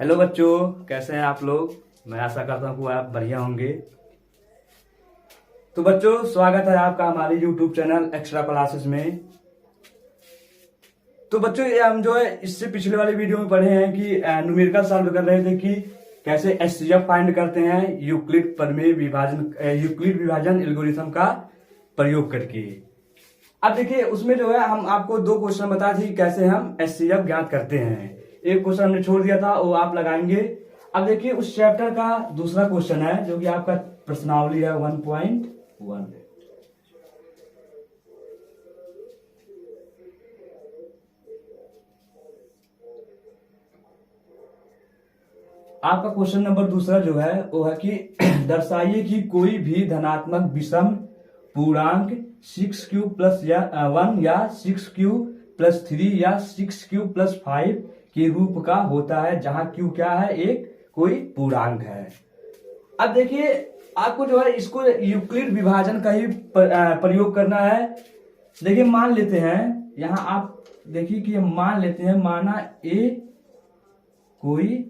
Hello बच्चों, कैसे हैं आप लोग। मैं आशा करता हूँ कि आप बढ़िया होंगे। तो बच्चों, स्वागत है आपका हमारे यूट्यूब चैनल एक्स्ट्रा क्लासेस में। तो बच्चों, ये हम जो है इससे पिछले वाले वीडियो में पढ़े हैं कि न्यूमेरिकल सॉल्व कर रहे थे कि कैसे एचसीएफ फाइंड करते हैं यूक्लिड प्रमेय विभाजन यूक्लिड विभाजन एल्गोरिथम का प्रयोग करके। अब देखिए, उसमें जो है हम आपको दो क्वेश्चन बताए थे कि कैसे हम एचसीएफ ज्ञात करते हैं। एक क्वेश्चन हमने छोड़ दिया था, वो आप लगाएंगे। अब देखिए, उस चैप्टर का दूसरा क्वेश्चन है जो कि आपका प्रश्नावली है 1.1। आपका क्वेश्चन नंबर दूसरा जो है वो है कि दर्शाइए कि कोई भी धनात्मक विषम पूर्णांक 6q+1 या 6q+3 या 6q+5 के रूप का होता है, जहां q क्या है, एक कोई पूर्णांक है। अब देखिए, आपको जो है इसको यूक्लिड विभाजन का ही प्रयोग करना है। देखिए, मान लेते हैं यहां आप देखिए कि मान लेते हैं, माना a कोई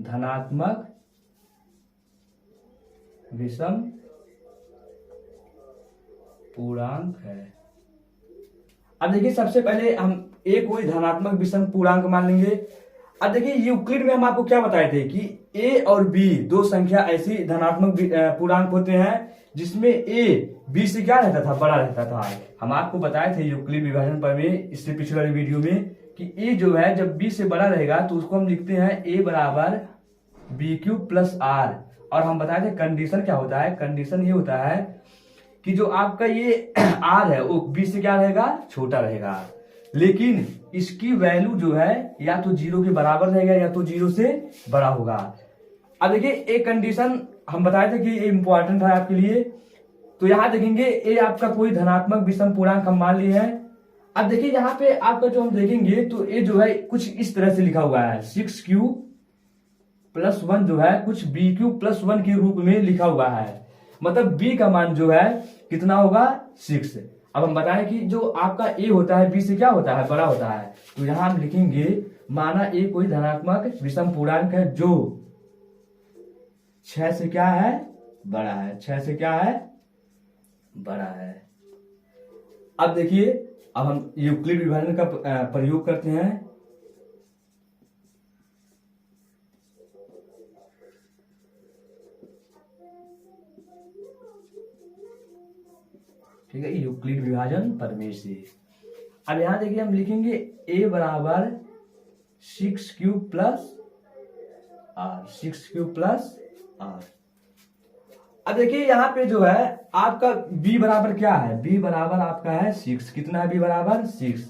धनात्मक विषम पूर्णांक है। अब देखिए, सबसे पहले हम ए कोई धनात्मक विषम पूर्णांक मान लेंगे। अब देखिए, यूक्लिड में हम आपको क्या बताए थे कि ए और बी दो संख्या ऐसी धनात्मक पूर्णांक होते हैं जिसमें ए बी से क्या रहता था, बड़ा रहता था। हम आपको बताए थे यूक्लिड विभाजन प्रमेय इससे पिछले वाले वीडियो में कि ए जो है जब बी से बड़ा रहेगा तो उसको हम लिखते हैं ए बराबर BQ+R। और हम बताए थे कंडीशन क्या होता है, कंडीशन ये होता है कि जो आपका ये R है वो B से क्या रहेगा, छोटा रहेगा, लेकिन इसकी वैल्यू जो है या तो 0 के बराबर रहेगा या तो 0 से बड़ा होगा। अब देखिए, एक कंडीशन हम बताए थे कि ये इंपॉर्टेंट है आपके लिए। तो यहां देखेंगे ए आपका कोई धनात्मक विषम पूर्णांक हम मान लिए हैं। अब देखिए, यहाँ पे आपका जो हम देखेंगे तो ए जो है कुछ इस तरह से लिखा हुआ है, 6q+1 जो है कुछ BQ+1 के रूप में लिखा हुआ है। मतलब b का मान जो है कितना होगा, 6। अब हम बताएं कि जो आपका a होता है b से क्या होता है, बड़ा होता है। तो यहां हम लिखेंगे माना a कोई धनात्मक विषम पूर्णांक है जो 6 से क्या है, बड़ा है। 6 से क्या है, बड़ा है। अब देखिए, अब हम यूक्लिड विभाजन का प्रयोग करते हैं। ठीक है, यूक्लिड विभाजन प्रमेय से। अब यहां देखिए, हम लिखेंगे a बराबर 6q+r, 6q+r। अब देखिए, यहाँ पे जो है आपका b बराबर क्या है, b बराबर आपका है 6। कितना है b बराबर 6।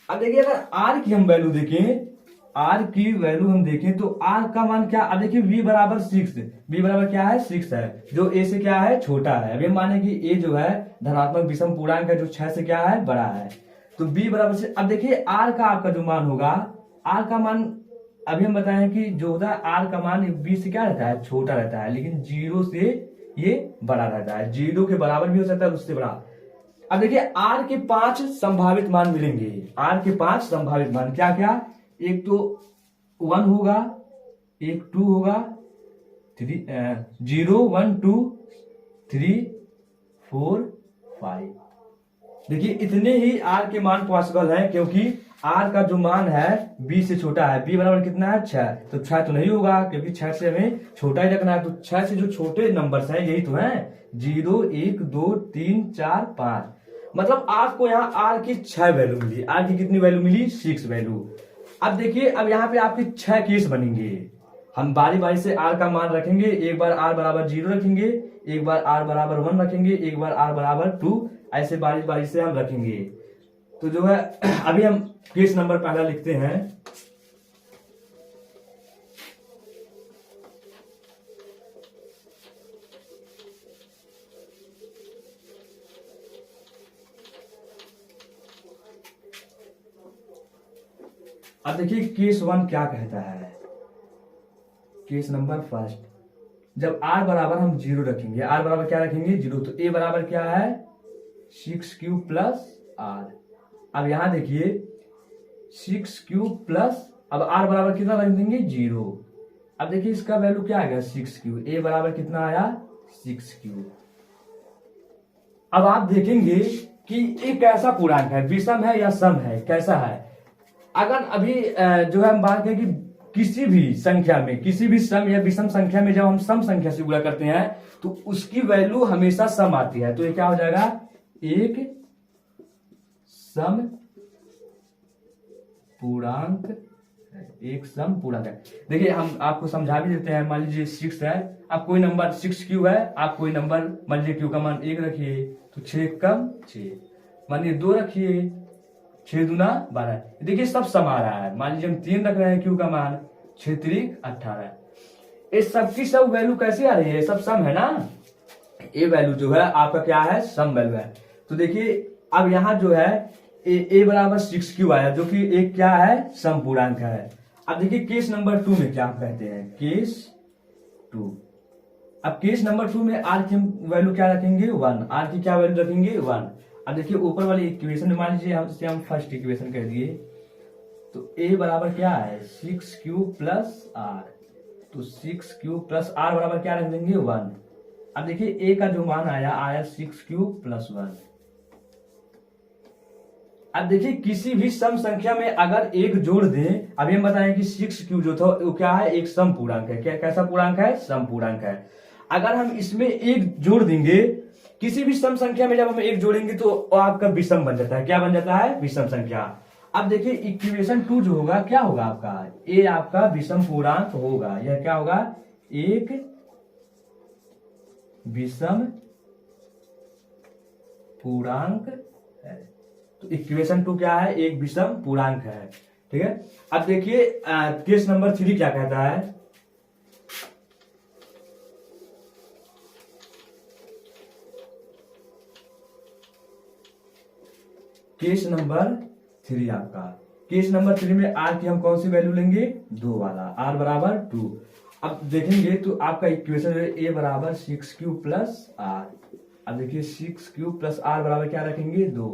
अब देखिए, अगर r की हम वैल्यू देखें, r की वैल्यू हम देखें तो r का मान क्या, अब देखिए b बराबर 6, b बराबर क्या है, 6 है, जो a से क्या है, छोटा है। अभी हम माने कि a जो है धनात्मक विषम पूर्णांक है जो 6 से क्या है, बड़ा है। तो b बराबर से, अब देखिए r का आपका जो मान होगा, r का मान अभी हम बताएं कि जो होता है r का मान b से क्या रहता है, छोटा रहता है, लेकिन 0 से ये बड़ा रहता है। 0 के बराबर भी हो सकता है, उससे बड़ा। अब देखिए, r के 5 संभावित मान मिलेंगे। r के 5 संभावित मान क्या क्या, एक तो 1 होगा, एक 2 होगा, 0 1 2 3 4 5। देखिए, इतने ही r के मान पॉसिबल है, क्योंकि r का जो मान है b से छोटा है। b बराबर कितना है, 6। तो 6 तो नहीं होगा, क्योंकि 6 से हमें छोटा ही रखना है। तो 6 से जो छोटे नंबर्स हैं यही तो हैं, 0 1 2 3 4 5। मतलब आपको यहाँ r की 6 वैल्यू मिली। r की कितनी वैल्यू मिली, 6 वैल्यू। अब देखिए, अब यहाँ पे आपके 6 केस बनेंगे। हम बारी बारी से r का मान रखेंगे। एक बार r बराबर 0 रखेंगे, एक बार r बराबर 1 रखेंगे, एक बार r बराबर 2, ऐसे बारी बारी से हम रखेंगे। तो जो है अभी हम केस नंबर पहला लिखते हैं। अब देखिए, केस 1 क्या कहता है। केस नंबर फर्स्ट, जब r बराबर हम 0 रखेंगे, r बराबर क्या रखेंगे, 0, तो a बराबर क्या है, 6q+r। अब यहां देखिए, 6 क्यूब प्लस, अब r बराबर कितना रख देंगे 0। अब देखिए इसका वैल्यू क्या आएगा 6 क्यूब, a बराबर कितना आया 6 क्यूब। अब आप देखेंगे कि ये कैसा पूर्णांक है, विषम है या सम है, कैसा है। अगर अभी जो है हम बात करें कि किसी भी संख्या में, किसी भी सम या विषम संख्या में जब हम सम संख्या से गुणा करते हैं तो उसकी वैल्यू हमेशा सम आती है। तो ये क्या हो जाएगा, एक सम पूर्णांक, एक सम पूर्णांक है। देखिए हम आपको समझा भी देते हैं। मान लीजिए 6 है, आप कोई नंबर 6 क्यू है, आप कोई नंबर मान लीजिए क्यू का मान 1 रखिए तो 6 कम 6, मानिए 2 रखिए 6 दूना 12। देखिए सब सम आ रहा है। मान लीजिए हम 3 रख रहे हैं क्यू का मान, 6 त्रिक 18। इस सब की सब वैल्यू कैसे आ रही है, सब सम है ना। ए वैल्यू जो है आपका क्या है, सम वैल्यू है। तो देखिए अब यहाँ जो है ए बराबर 6 क्यू आया, जो कि एक क्या है, सम पूर्णांक है। अब देखिए केस नंबर 2 में क्या कहते हैं, केस 2। अब केस नंबर 2 में आर की वैल्यू क्या रखेंगे 1, आर की क्या वैल्यू रखेंगे 1। अब देखिए ऊपर वाली इक्वेशन में मान लीजिए हम फर्स्ट इक्वेशन कह दिए, तो ए बराबर क्या है 6 क्यूब प्लस आर, तो 6 क्यूब प्लस आर बराबर क्या रख देंगे 1। अब देखिए ए का जो मान आया 6 क्यूब प्लस 1। अब देखिए किसी भी सम संख्या में अगर एक जोड़ दें, अभी हम बताएं कि 6 क्यूब जो था वो क्या है, एक सम पूर्णांक है। क्या कैसा पूर्णांक है, सम पूर्णांक है। अगर हम इसमें एक जोड़ देंगे, किसी भी सम संख्या में जब हम एक जोड़ेंगे तो आपका विषम बन जाता है। क्या बन जाता है, विषम संख्या। अब देखिए इक्वेशन 2 जो होगा क्या होगा आपका, ए आपका विषम पूर्णांक होगा। यह क्या होगा, एक विषम पूर्णांक है। तो इक्वेशन 2 क्या है, एक विषम पूर्णांक है। ठीक है। अब देखिए केस नंबर 3 क्या कहता है, केस नंबर 3 आपका, केस नंबर 3 में आर की हम कौन सी वैल्यू लेंगे, 2 वाला, आर बराबर 2। अब देखेंगे तो आपका इक्वेशन ए बराबर 6 क्यूब प्लस आर। अब देखिए 6 क्यूब प्लस आर बराबर क्या रखेंगे 2।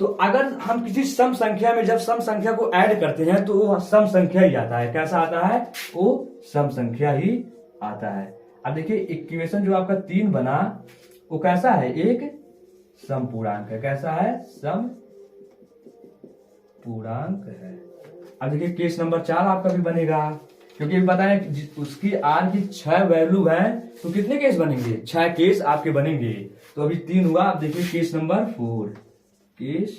तो अगर हम किसी सम संख्या में जब सम संख्या को ऐड करते हैं तो वो सम संख्या ही आता है। कैसा आता है, वो सम संख्या ही आता है। अब देखिए इक्वेशन जो आपका 3 बना वो कैसा है, एक सम पूर्णांक है। कैसा है, सम पूर्णांक है। अब देखिए केस नंबर 4 आपका भी बनेगा, क्योंकि बताएं उसकी आर की 6 वैल्यू है तो कितने केस बनेंगे, 6 केस आपके बनेंगे। तो अभी 3 हुआ। अब देखिए केस नंबर 4, केस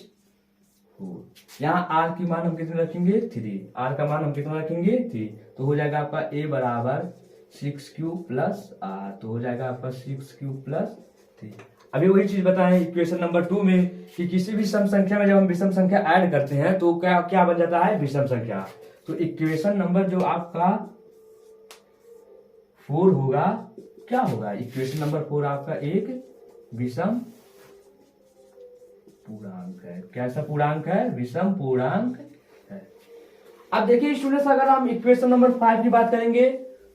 4। यहाँ आर की मान हम कितने रखेंगे 3, आर का मान हम कितना रखेंगे 3। तो हो जाएगा आपका ए बराबर 6 क्यूब प्लस आर, तो हो जाएगा आपका 6 क्यूब प्लस 3। अभी वही चीज बताएं इक्वेशन नंबर 2 में कि किसी भी सम संख्या में जब हम विषम संख्या ऐड करते हैं तो क्या क्या बन जाता है, विषम संख्या। तो इक्वेशन नंबर जो आपका 4 होगा, क्या होगा, इक्वेशन नंबर 4 आपका एक विषम पूर्णांक है। कैसा पूर्णांक है, विषम पूर्णांक है। अब देखिए स्टूडेंट्स अगर हम इक्वेशन नंबर 5 की बात करेंगे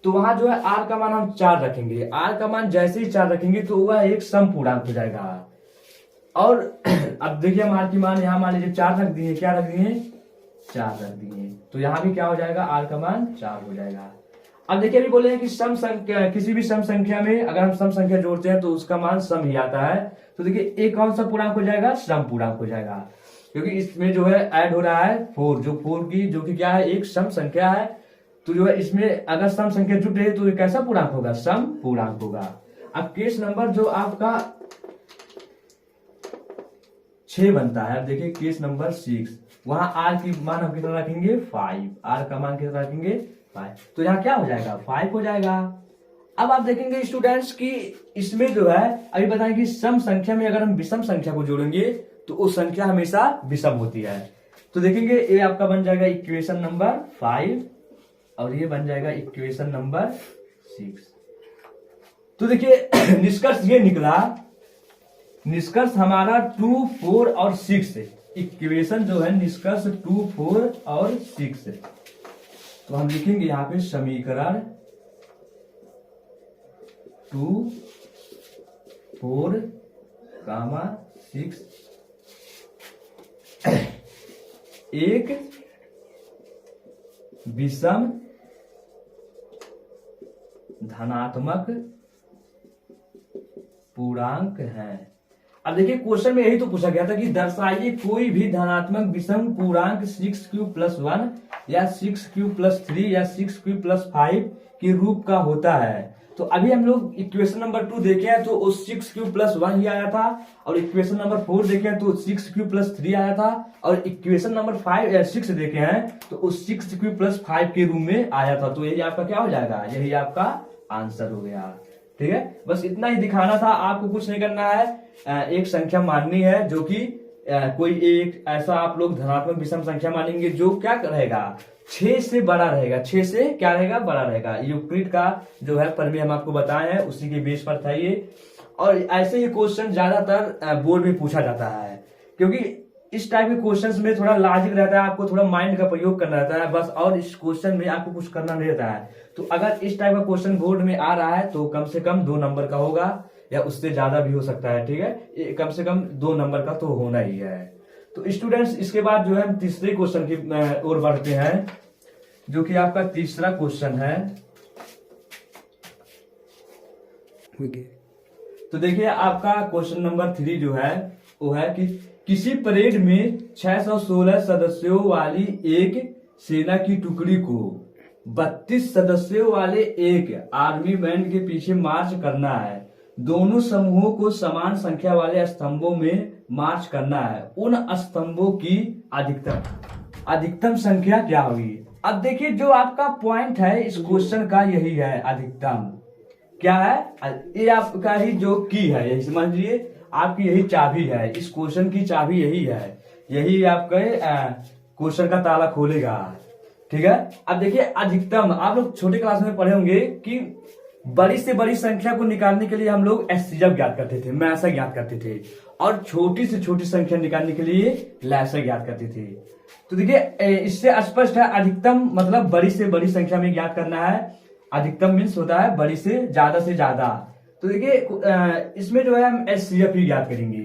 तो वहां जो है आर का मान हम 4 रखेंगे। आर का मान जैसे ही 4 रखेंगे तो वह एक सम पूर्णांक हो जाएगा। और अब देखिए हम आर की मान यहाँ मान लीजिए 4 रख दिए, क्या रख दिए 4 रख दिए, तो यहाँ भी क्या हो जाएगा, आर का मान 4 हो जाएगा। अब देखिए अभी बोले हैं कि सम संख्या, किसी भी सम संख्या में अगर हम सम संख्या जोड़ते हैं तो उसका मान सम ही आता है। तो देखिए एक कौन सा पूर्णांक हो जाएगा, सम पूर्णांक हो जाएगा, क्योंकि इसमें जो है ऐड हो रहा है 4, जो 4 की जो कि क्या है, एक सम संख्या है। तो जो है इसमें अगर सम संख्या जुट रही है तो ये कैसा पूर्णांक होगा, सम पूर्णांक होगा। अब केस नंबर जो आपका 6 बनता है, अब देखिए केस नंबर 6, वहां आर की मान हम कितना रखेंगे 5, आर का मान कितना रखेंगे 5, तो यहाँ क्या हो जाएगा 5 हो जाएगा। अब आप देखेंगे स्टूडेंट्स कि इसमें जो है अभी बताएं कि सम संख्या में अगर हम विषम संख्या को जोड़ेंगे तो वो संख्या हमेशा विषम होती है। तो देखेंगे ये आपका बन जाएगा इक्वेशन नंबर 5 और ये बन जाएगा इक्वेशन नंबर 6। तो देखिए निष्कर्ष ये निकला, निष्कर्ष हमारा 2, 4 और 6 इक्वेशन जो है, निष्कर्ष 2, 4 और 6। तो हम लिखेंगे यहां पे समीकरण 2, 4, 6 एक विषम धनात्मक पूर्णांक है। अब देखिए क्वेश्चन में यही तो पूछा गया था कि दर्शाइए कोई भी धनात्मक विषम पूर्णांक 6q+1 या 6q+3 या 6q+5 के रूप का होता है। तो अभी हम लोग इक्वेशन नंबर 2 देखे हैं तो वो 6q+1 ही आया था, और इक्वेशन नंबर 4 देखे हैं तो 6q+3 आया था, और इक्वेशन नंबर 6 देखे हैं तो उस 6q+5 के रूप में आया था। तो यही आपका क्या हो जाएगा, यही आपका आंसर हो गया। ठीक है, बस इतना ही दिखाना था, आपको कुछ नहीं करना है। एक संख्या माननी है जो कि कोई एक ऐसा आप लोग धनात्मक विषम संख्या मानेंगे जो क्या रहेगा, 6 से बड़ा रहेगा। 6 से क्या रहेगा, बड़ा रहेगा। यूक्लिड का जो है प्रमेय हम आपको बताए हैं, उसी के बेस पर था ये। और ऐसे ही क्वेश्चन ज्यादातर बोर्ड में पूछा जाता है, क्योंकि इस टाइप के क्वेश्चंस में थोड़ा लॉजिक रहता है, आपको थोड़ा माइंड का प्रयोग करना रहता है बस, और इस क्वेश्चन में आपको कुछ करना नहीं रहता है। तो अगर इस टाइप का क्वेश्चन बोर्ड में आ रहा है तो कम से कम 2 नंबर का होगा, या उससे ज्यादा भी हो सकता है। ठीक है, कम से कम 2 नंबर का तो होना ही है। तो स्टूडेंट्स, इसके बाद जो है हम तीसरे क्वेश्चन की ओर बढ़ते हैं, जो कि आपका तीसरा क्वेश्चन है। तो देखिए आपका क्वेश्चन नंबर 3 जो है वो है कि किसी परेड में 616 सदस्यों वाली एक सेना की टुकड़ी को 32 सदस्यों वाले एक आर्मी बैंड के पीछे मार्च करना है। दोनों समूहों को समान संख्या वाले स्तंभों में मार्च करना है। उन स्तंभों की अधिकतम संख्या क्या होगी। अब देखिए जो आपका पॉइंट है इस क्वेश्चन का यही है, अधिकतम क्या है, ये आपका ही जो की है, यही समझ लीजिए आपकी यही चाबी है, इस क्वेश्चन की चाबी यही है, यही आपके क्वेश्चन का ताला खोलेगा। ठीक है, अब देखिए अधिकतम, आप लोग छोटे क्लास में पढ़े होंगे कि बड़ी से बड़ी संख्या को निकालने के लिए हम लोग एचसीएफ ज्ञात करते थे, मैसा ज्ञात करते थे, और छोटी से छोटी संख्या निकालने के लिए लैसा ज्ञात करते थे। तो देखिए इससे स्पष्ट है, अधिकतम मतलब बड़ी से बड़ी संख्या में ज्ञात करना है। अधिकतम मीन्स होता है बड़ी से ज्यादा। तो देखिए इसमें जो है हम एचसीएफ ही ज्ञात करेंगे।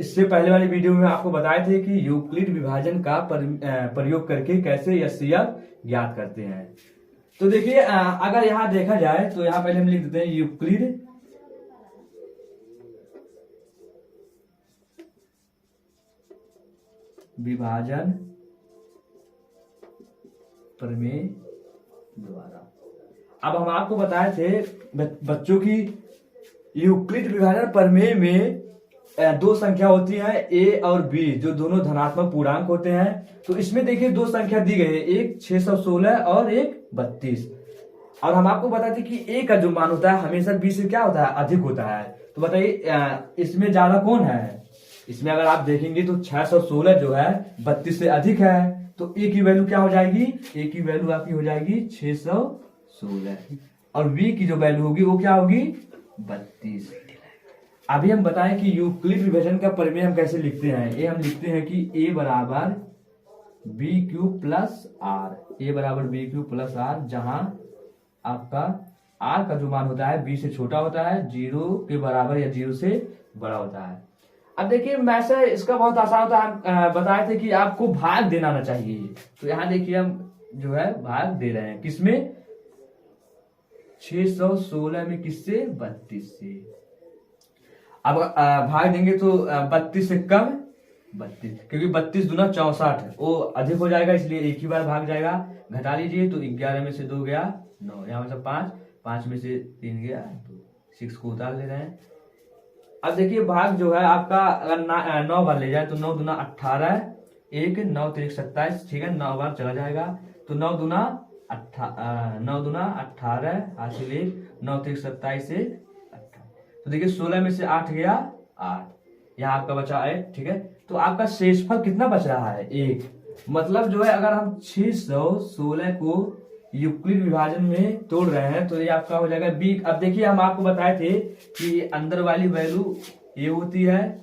इससे पहले वाली वीडियो में आपको बताए थे कि यूक्लिड विभाजन का प्रयोग करके कैसे एचसीएफ ज्ञात करते हैं। तो देखिए अगर यहां देखा जाए तो यहां पहले हम लिख देते हैं यूक्लिड विभाजन प्रमेय द्वारा। अब हम आपको बताए थे बच्चों की यूक्लिड विभाजन प्रमेय में 2 संख्या होती है a और b, जो दोनों धनात्मक पूर्णांक होते हैं। तो इसमें देखिए 2 संख्या दी गई है, एक 616 और एक 32। और हम आपको बताते कि a का जो मान होता है हमेशा b से क्या होता है, अधिक होता है। तो बताइए इसमें ज्यादा कौन है, इसमें अगर आप देखेंगे तो 616 जो है 32 से अधिक है, तो a की वैल्यू क्या हो जाएगी, a की वैल्यू आपकी हो जाएगी 616, और b की जो वैल्यू होगी वो क्या होगी 32। अभी हम बताएं कि यूक्लिड विभाजन का प्रमेय हम कैसे लिखते हैं। ये हम लिखते हैं कि a बराबर b q plus r, a बराबर बी क्यू प्लस आर, जहां आपका r का जो मान होता है b से छोटा होता है, 0 के बराबर या 0 से बड़ा होता है। अब देखिए वैसे इसका बहुत आसान होता है, हम बताए थे कि आपको भाग देना आना चाहिए। तो यहाँ देखिए हम जो है भाग दे रहे हैं, किसमें 616 में, किससे 32 से। अब भाग देंगे तो 32 से कम 32, क्योंकि 32 दूना 64 वो अधिक हो जाएगा, इसलिए एक ही बार भाग जाएगा। घटा लीजिए तो 11 में से 2 गया 9, यहाँ मतलब 5 में से 3 गया 2, 6 को उतार ले रहे हैं। अब देखिए भाग जो है आपका अगर 9 बार ले जाए तो 9 दूना 18, 1 9 3 27, ठीक है 9 बार चला जाएगा तो 9 दूना 18 हासिल 1, 9 3 27 से 18। तो देखिए 16 में से 8 गया 8, यहाँ आपका बचा 8, ठीक है। तो आपका शेषफल कितना बच रहा है 1, मतलब जो है अगर हम 616 को यूक्लिड विभाजन में तोड़ रहे हैं तो ये आपका हो जाएगा बी। अब देखिए हम आपको बताए थे कि अंदर वाली वैल्यू ए होती है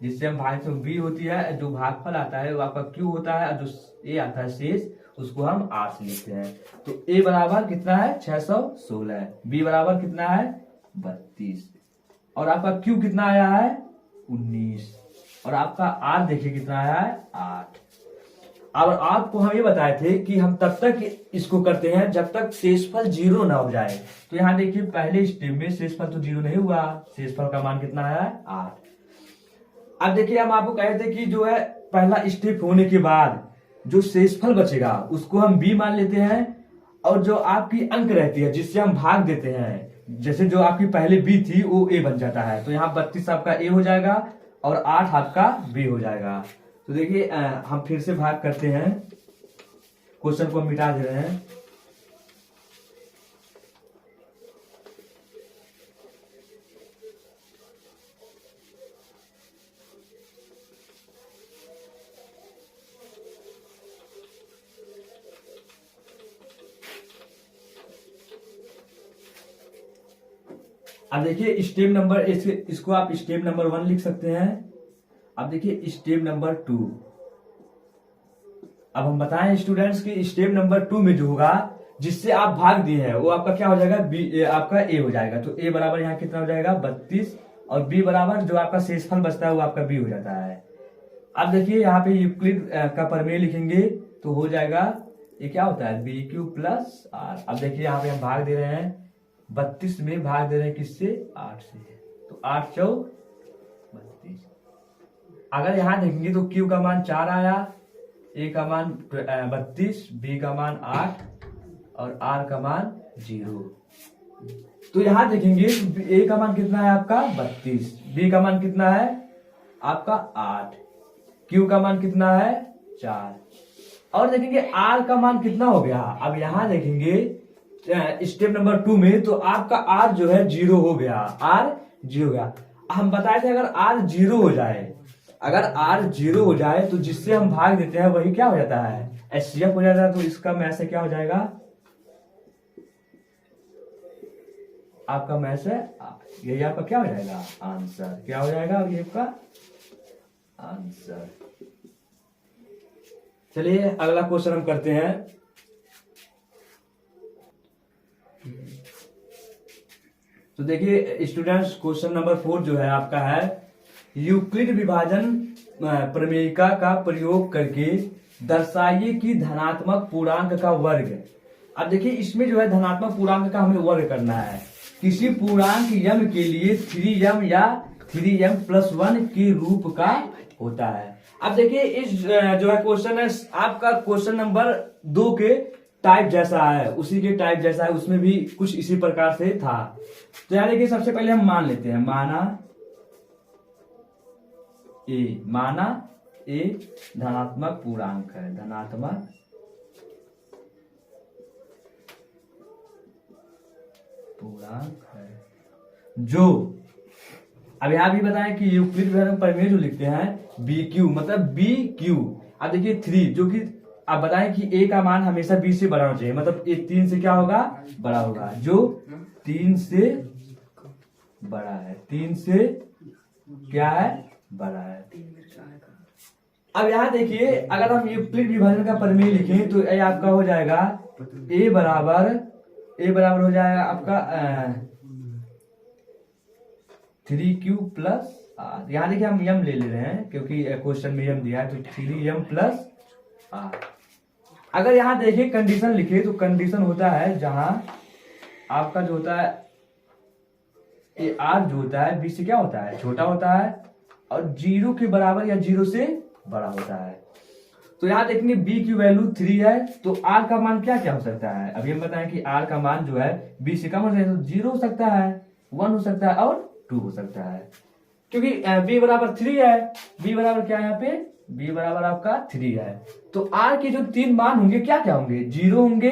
जिससे हम भाग से बी होती है, जो भागफल आता है वो आपका क्यू होता है, और जो ए आता है शेष उसको हम आर से लिखते हैं। तो ए बराबर कितना है 616, बी बराबर कितना है 32, और आपका क्यू कितना आया है 19, और आपका आर देखिए कितना आया है 8। अब आपको हम ये बताए थे कि हम तब तक इसको करते हैं जब तक शेषफल 0 ना हो जाए। तो यहाँ देखिए पहले स्टेप में शेषफल तो 0 नहीं हुआ, शेषफल का मान कितना आया है 8। अब देखिए हम आपको कहे थे कि जो है पहला स्टेप होने के बाद जो शेषफल बचेगा उसको हम b मान लेते हैं, और जो आपकी अंक रहती है जिससे हम भाग देते हैं, जैसे जो आपकी पहले b थी वो a बन जाता है। तो यहाँ 32 आपका a हो जाएगा और 8 आपका b हो जाएगा। तो देखिए हम फिर से भाग करते हैं, क्वेश्चन को मिटा दे रहे हैं। अब देखिए स्टेप नंबर, इसको आप स्टेप नंबर 1 लिख सकते हैं। अब देखिए स्टेप नंबर 2। अब हम बताएं स्टूडेंट्स कि स्टेप नंबर 2 में जो होगा जिससे आप भाग दिए हैं वो आपका क्या हो जाएगा, बी आपका ए हो जाएगा। तो ए बराबर यहाँ कितना हो जाएगा 32, और बी बराबर जो आपका शेषफल बचता है वो आपका बी हो जाता है। अब देखिए यहाँ पे यूक्लिड का प्रमेय लिखेंगे तो हो जाएगा, ये क्या होता है बी क्यू प्लस आर। अब देखिए यहाँ पे हम भाग दे रहे हैं, 32 में भाग दे रहे हैं किससे 8 से, तो 8 चौक 32। अगर यहां देखेंगे तो Q का मान 4 आया, A का मान 32, B का मान 8 और R का मान 0। तो यहां देखेंगे A का मान कितना है आपका 32, B का मान कितना है आपका 8, Q का मान कितना है 4, और देखेंगे R का मान कितना हो गया। अब यहां देखेंगे स्टेप नंबर 2 में तो आपका R जो है 0 हो गया, R 0 हो गया। हम बताए थे अगर R 0 हो जाए, अगर R 0 हो जाए तो जिससे हम भाग देते हैं वही क्या हो जाता है HCF हो जाता है। तो इसका मैथ से क्या हो जाएगा आपका मैथ से यही आपका क्या हो जाएगा आंसर, क्या हो जाएगा ये आपका आंसर। चलिए अगला क्वेश्चन हम करते हैं। तो देखिए स्टूडेंट्स क्वेश्चन नंबर 4 जो है आपका है, यूक्लिड विभाजन प्रमेयिका का प्रयोग करके दर्शाइए कि धनात्मक पूर्णांक का वर्ग। अब देखिए इसमें जो है धनात्मक पूर्णांक का हमें वर्ग करना है किसी पूर्णांक m के लिए 3m या 3m+1 के रूप का होता है। अब देखिए इस जो है क्वेश्चन है आपका क्वेश्चन नंबर 2 के टाइप जैसा है, उसी के टाइप जैसा है, उसमें भी कुछ इसी प्रकार से था। तो यार देखिए सबसे पहले हम मान लेते हैं, माना ए धनात्मक पूर्णांक है, धनात्मक पूर्णांक है जो, अब यहां भी बताएं कि यूक्लिड विभाजन प्रमेय जो लिखते हैं बी क्यू मतलब बी क्यू। अब देखिए 3 जो कि आप बताएं कि a का मान हमेशा b से बड़ा होना चाहिए, मतलब ये 3 से क्या होगा बड़ा होगा, जो 3 से बड़ा है, 3 से क्या है बड़ा है। अब यहाँ देखिए अगर हम यूक्लिड विभाजन का प्रमेय लिखें तो ये आपका हो जाएगा a बराबर हो जाएगा आपका 3q प्लस r। यहाँ देखिए हम m ले रहे हैं क्योंकि क्वेश्चन में m दिया है, तो 3m प्लस r। अगर यहाँ देखिए कंडीशन लिखे तो कंडीशन होता है जहां आपका जो होता है ये r जो होता है b से क्या होता है छोटा होता है और 0 के बराबर या 0 से बड़ा होता है। तो यहाँ देखेंगे b की वैल्यू 3 है तो r का मान क्या क्या हो सकता है। अभी हम बताएं कि r का मान जो है b से कम हो सकता है, तो 0 हो सकता है, 1 हो सकता है और 2 हो सकता है, क्योंकि b बराबर 3 है। b बराबर क्या है यहाँ पे b बराबर आपका 3 है। तो r के जो 3 मान होंगे क्या क्या होंगे, 0 होंगे,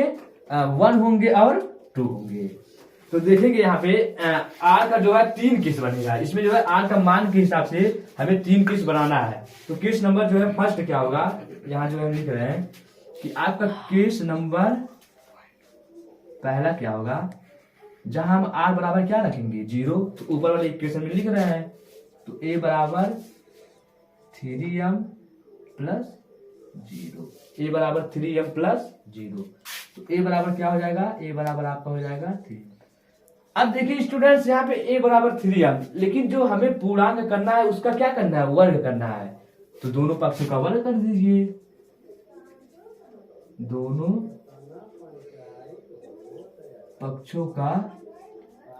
1 होंगे और 2 होंगे। तो देखेंगे यहाँ पे r का जो है 3 केस बनेगा, इसमें जो है r का मान के हिसाब से हमें 3 केस बनाना है। तो केस नंबर जो है फर्स्ट क्या होगा, यहाँ जो हम लिख रहे हैं कि आपका केस नंबर पहला क्या होगा, जहां हम r बराबर क्या रखेंगे 0, तो ऊपर वाले इक्वेशन में लिख रहे हैं तो a बराबर 3m प्लस 0, a बराबर 3m प्लस 0, तो a बराबर क्या हो जाएगा, a बराबर आपका हो जाएगा 3। अब देखिए स्टूडेंट्स, यहाँ पे a बराबर 3m, लेकिन जो हमें पूर्णांक करना है उसका क्या करना है, वर्ग करना है। तो दोनों पक्षों का वर्ग कर दीजिए, दोनों पक्षों का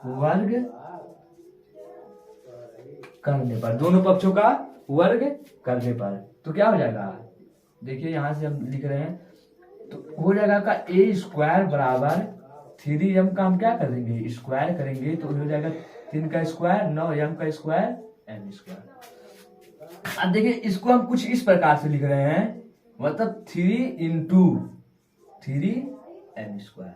वर्ग करने पर, दोनों पक्षों का वर्ग करने पर तो क्या हो जाएगा, देखिए यहां से हम लिख रहे हैं, तो हो जाएगा का a स्क्वायर बराबर 3m का हम क्या करेंगे, स्क्वायर करेंगे तो हो जाएगा 3 का स्क्वायर 9m का स्क्वायर m स्क्वायर। अब देखिए इसको हम कुछ इस प्रकार से लिख रहे हैं, मतलब 3 इंटू 3m स्क्वायर।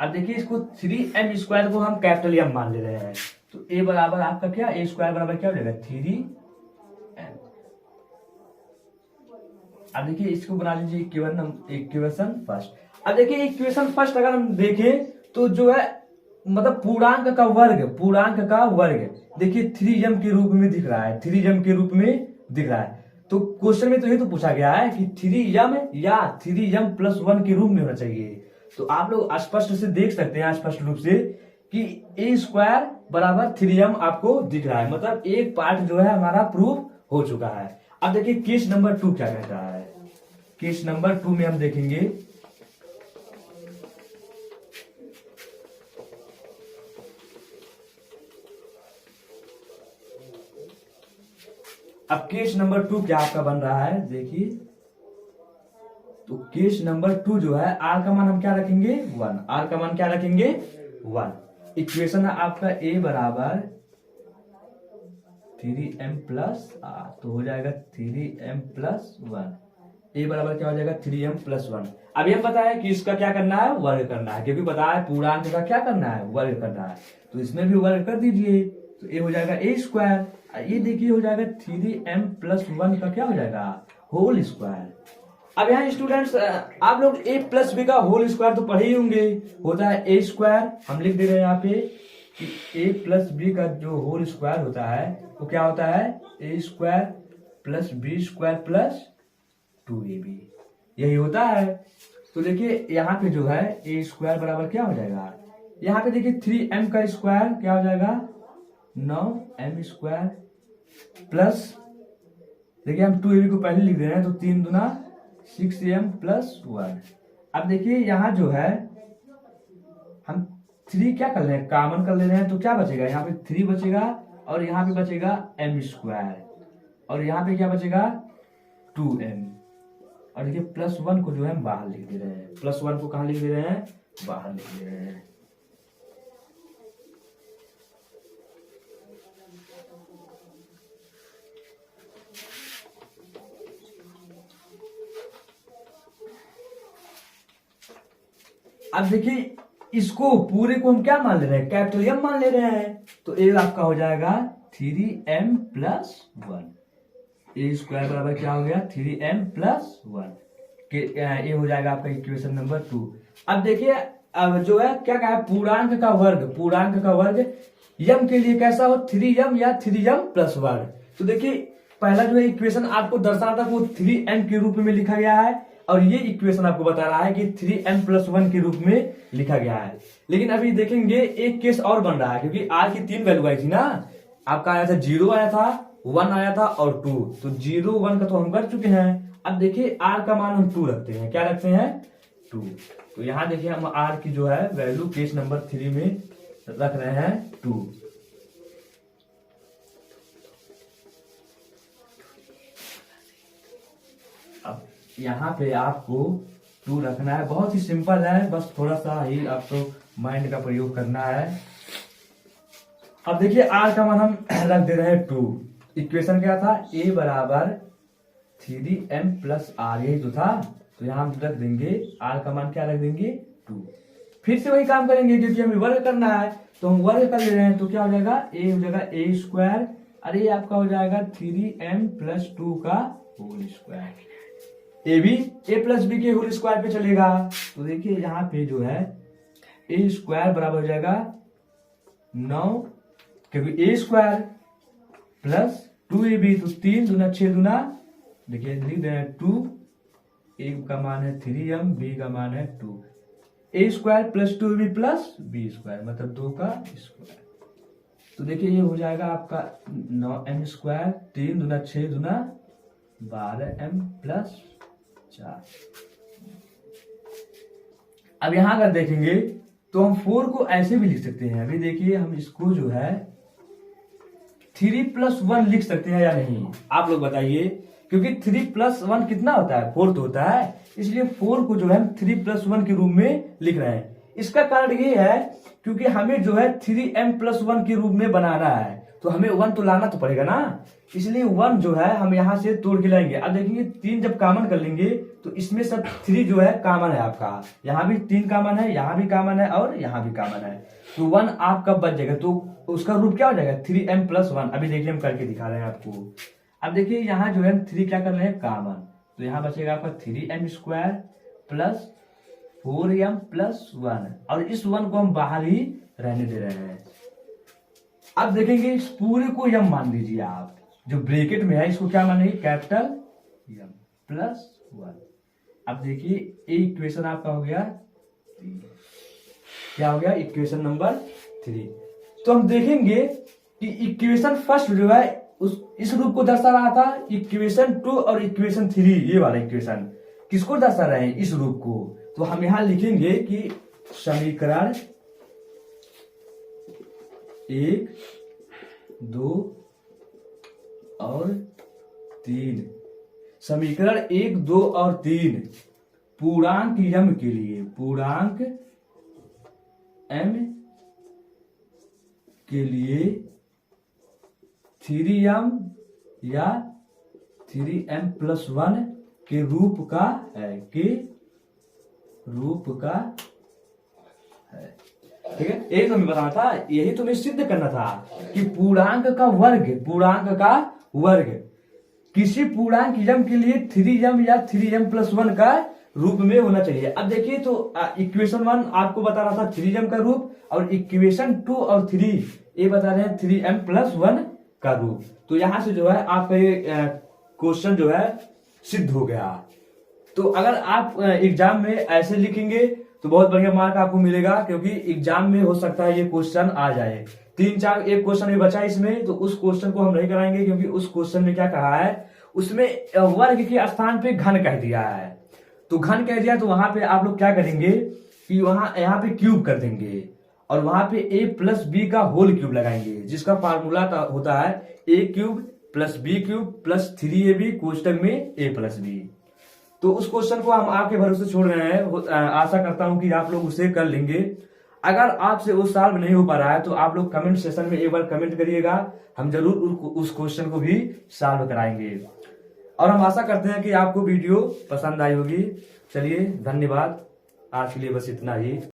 अब देखिए इसको 3m स्क्वायर को हम कैपिटल M मान ले रहे हैं, तो a बराबर आपका क्या, a स्क्वायर बराबर क्या हो जाएगा 3m। अब देखिए इसको बना लीजिए इक्वेशन फर्स्ट। अब देखिए इक्वेशन फर्स्ट अगर हम देखें तो जो है मतलब पूर्णांक का वर्ग देखिए 3m के रूप में दिख रहा है, 3m के रूप में दिख रहा है। तो क्वेश्चन में तो ये तो पूछा गया है कि 3m या 3m प्लस 1 के रूप में होना चाहिए। तो आप लोग स्पष्ट से देख सकते हैं, स्पष्ट रूप से कि a स्क्वायर बराबर 3m आपको दिख रहा है, मतलब एक पार्ट जो है हमारा प्रूफ हो चुका है। अब देखिए केस नंबर 2 क्या कहता है। केस नंबर 2 में हम देखेंगे, अब केस नंबर 2 क्या आपका बन रहा है देखिए, तो केस नंबर 2 जो है आर का मान हम क्या रखेंगे 1, आर का मान क्या रखेंगे 1। इक्वेशन है आपका a बराबर 3m प्लस आर, तो हो जाएगा 3m प्लस 1। a बराबर क्या हो जाएगा 3m प्लस 1। अब ये पता है कि इसका क्या करना है, वर्ग करना है, क्योंकि पता है पूर्णांक का क्या करना है, वर्ग करना है। तो इसमें भी वर्ग कर दीजिए, तो a हो जाएगा a स्क्वायर, ये देखिए हो जाएगा 3m प्लस 1 का क्या हो जाएगा होल स्क्वायर। अब यहाँ स्टूडेंट्स आप लोग a प्लस बी का होल स्क्वायर तो पढ़े ही होंगे, होता है a स्क्वायर। हम लिख दे रहे हैं यहाँ पे कि a प्लस बी का जो होल स्क्वायर होता है वो क्या होता है a square plus B square plus 2ab, यही होता है। तो देखिए यहाँ पे जो है a स्क्वायर बराबर क्या हो जाएगा, यहाँ पे देखिए 3m का स्क्वायर क्या हो जाएगा 9m स्क्वायर प्लस, देखिए हम 2ab को पहले लिख दे रहे हैं, तो 3 दूना 6m प्लस 1। अब देखिए यहाँ जो है हम 3 क्या कर रहे हैं, कॉमन कर ले रहे हैं, तो क्या बचेगा, यहाँ पे 3 बचेगा और यहाँ पे बचेगा m स्क्वायर और यहाँ पे क्या बचेगा 2m। और देखिए प्लस 1 को जो है हम बाहर लिख दे रहे हैं, प्लस 1 को कहाँ लिख दे रहे हैं, बाहर लिख दे रहे हैं। अब देखिए इसको पूरे को हम क्या मान ले रहे हैं, कैपिटल M मान ले रहे हैं, तो a आपका हो जाएगा 3m प्लस 1। a स्क्वायर बराबर क्या हो गया 3m प्लस 1 के ये हो जाएगा आपका इक्वेशन नंबर 2। अब देखिए अब जो है क्या कहा है, पूर्णांक का वर्ग m के लिए कैसा हो 3m या 3m प्लस 1। तो देखिए पहला जो है इक्वेशन आपको दर्शाता है वो 3m के रूप में लिखा गया है, और ये इक्वेशन आपको बता रहा है कि 3m प्लस 1 के रूप में लिखा गया है। लेकिन अभी देखेंगे एक केस और बन रहा है, क्योंकि r की 3 वैल्यू आई थी ना, आपका आया था 0 आया था 1 आया था और 2, तो 0 1 का तो हम कर चुके हैं। अब देखिए r का मान हम 2 रखते हैं, क्या रखते हैं 2। तो यहाँ देखिए हम r की जो है वैल्यू केस नंबर 3 में रख रहे हैं 2। अब यहाँ पे आपको 2 रखना है, बहुत ही सिंपल है, बस थोड़ा सा ही आपको माइंड का प्रयोग करना है। अब देखिए r का मान हम रख दे रहे हैं 2। इक्वेशन क्या था, a बराबर 3m प्लस r, यही तो था, तो यहाँ हम रख देंगे r का मान क्या रख देंगे 2। फिर से वही काम करेंगे क्योंकि हमें वर्ग करना है, तो हम वर्ग कर ले रहे हैं, तो क्या हो जाएगा a हो जाएगा a स्क्वायर, अरे आपका हो जाएगा 3m प्लस 2 का होल स्क्वायर। ए भी a प्लस बी के होल स्क्वायर पे चलेगा, तो देखिए यहाँ पे जो है a स्क्वायर बराबर हो जाएगा 9, क्योंकि a स्क्वायर प्लस 2ab, तो 3 दूना 6 दूना, देखिए लिख दे रहे हैं 2, a का मान है 3m, b का मान है 2, A square plus 2ab plus B square, मतलब 2 का स्क्वायर। तो देखिए ये हो जाएगा आपका 9m स्क्वायर, 3 दूना 6 दूना 12m प्लस 4। अब यहां अगर देखेंगे तो हम 4 को ऐसे भी लिख सकते हैं। अभी देखिए हम इसको जो है 3 + 1 लिख सकते हैं या नहीं, आप लोग बताइए। क्योंकि 3 + 1 कितना होता है, 4 तो होता है, इसलिए 4 को जो है हम 3 + 1 के रूप में लिख रहे हैं। इसका कारण ये है क्योंकि हमें जो है 3m + 1 के रूप में बनाना है, तो हमें 1 तो लाना तो पड़ेगा ना, इसलिए 1 जो है हम यहां से तोड़ के लाएंगे। अब देखेंगे 3 जब कॉमन कर लेंगे तो इसमें सब 3 जो है कॉमन है आपका, यहाँ भी 3 कॉमन है, यहाँ भी कॉमन है और यहाँ भी कॉमन है, तो 1 आपका बच जाएगा। तो उसका रूप क्या हो जाएगा 3m + 1। अभी देखिए हम करके दिखा रहे हैं आपको। अब देखिए यहाँ जो है हम 3 क्या कर रहे हैं कॉमन, तो यहाँ बचेगा आपका 3m स्क्वायर प्लस 4m + 1, और इस 1 को हम बाहर ही रहने दे रहे हैं। अब देखेंगे इस पूरे को m मान लीजिए आप, जो ब्रैकेट में है इसको क्या मानेंगे कैपिटल M प्लस 1। अब देखिए ये इक्वेशन आपका हो गया 3, क्या हो गया इक्वेशन नंबर 3। तो हम देखेंगे कि इक्वेशन फर्स्ट जो है इस रूप को दर्शा रहा था, इक्वेशन 2 और इक्वेशन 3 ये वाला इक्वेशन किसको दर्शा रहे हैं, इस रूप को। तो हम यहां लिखेंगे कि समीकरण 1, 2 और 3, समीकरण 1, 2 और 3 पूर्णांक m के लिए, पूर्णांक m के लिए 3m या 3m + 1 के रूप का है, के रूप का है। ठीक है, एक तो मैं बताना था, यही तुम्हें सिद्ध करना था कि पूर्णांक का वर्ग किसी पूर्णांक m के लिए 3m या 3m + 1 का रूप में होना चाहिए। अब देखिए तो इक्वेशन 1 आपको बता रहा था 3m का रूप, और इक्वेशन 2 और 3 ये बता रहे हैं 3m + 1 का रूप। तो यहां से जो है आपका ये क्वेश्चन जो है सिद्ध हो गया। तो अगर आप एग्जाम में ऐसे लिखेंगे तो बहुत बढ़िया मार्क आपको मिलेगा, क्योंकि एग्जाम में हो सकता है ये क्वेश्चन आ जाए। 3-4 एक क्वेश्चन भी बचा इसमें, तो उस क्वेश्चन को हम नहीं कराएंगे, क्योंकि उस क्वेश्चन में क्या कहा है, उसमें वर्ग के स्थान पे घन कह दिया है। तो घन कह दिया तो वहां पे आप लोग क्या करेंगे कि यहाँ पे क्यूब कर देंगे, और वहां पे a + b का होल क्यूब लगाएंगे, जिसका फार्मूला होता है a³ + b³ + 3ab कोष्टक में a + b। तो उस क्वेश्चन को हम आपके भरोसे छोड़ रहे हैं, आशा करता हूं कि आप लोग उसे कर लेंगे। अगर आपसे वो सॉल्व नहीं हो पा रहा है तो आप लोग कमेंट सेक्शन में एक बार कमेंट करिएगा, हम जरूर उस क्वेश्चन को भी सॉल्व कराएंगे। और हम आशा करते हैं कि आपको वीडियो पसंद आई होगी। चलिए धन्यवाद, आज के लिए बस इतना ही।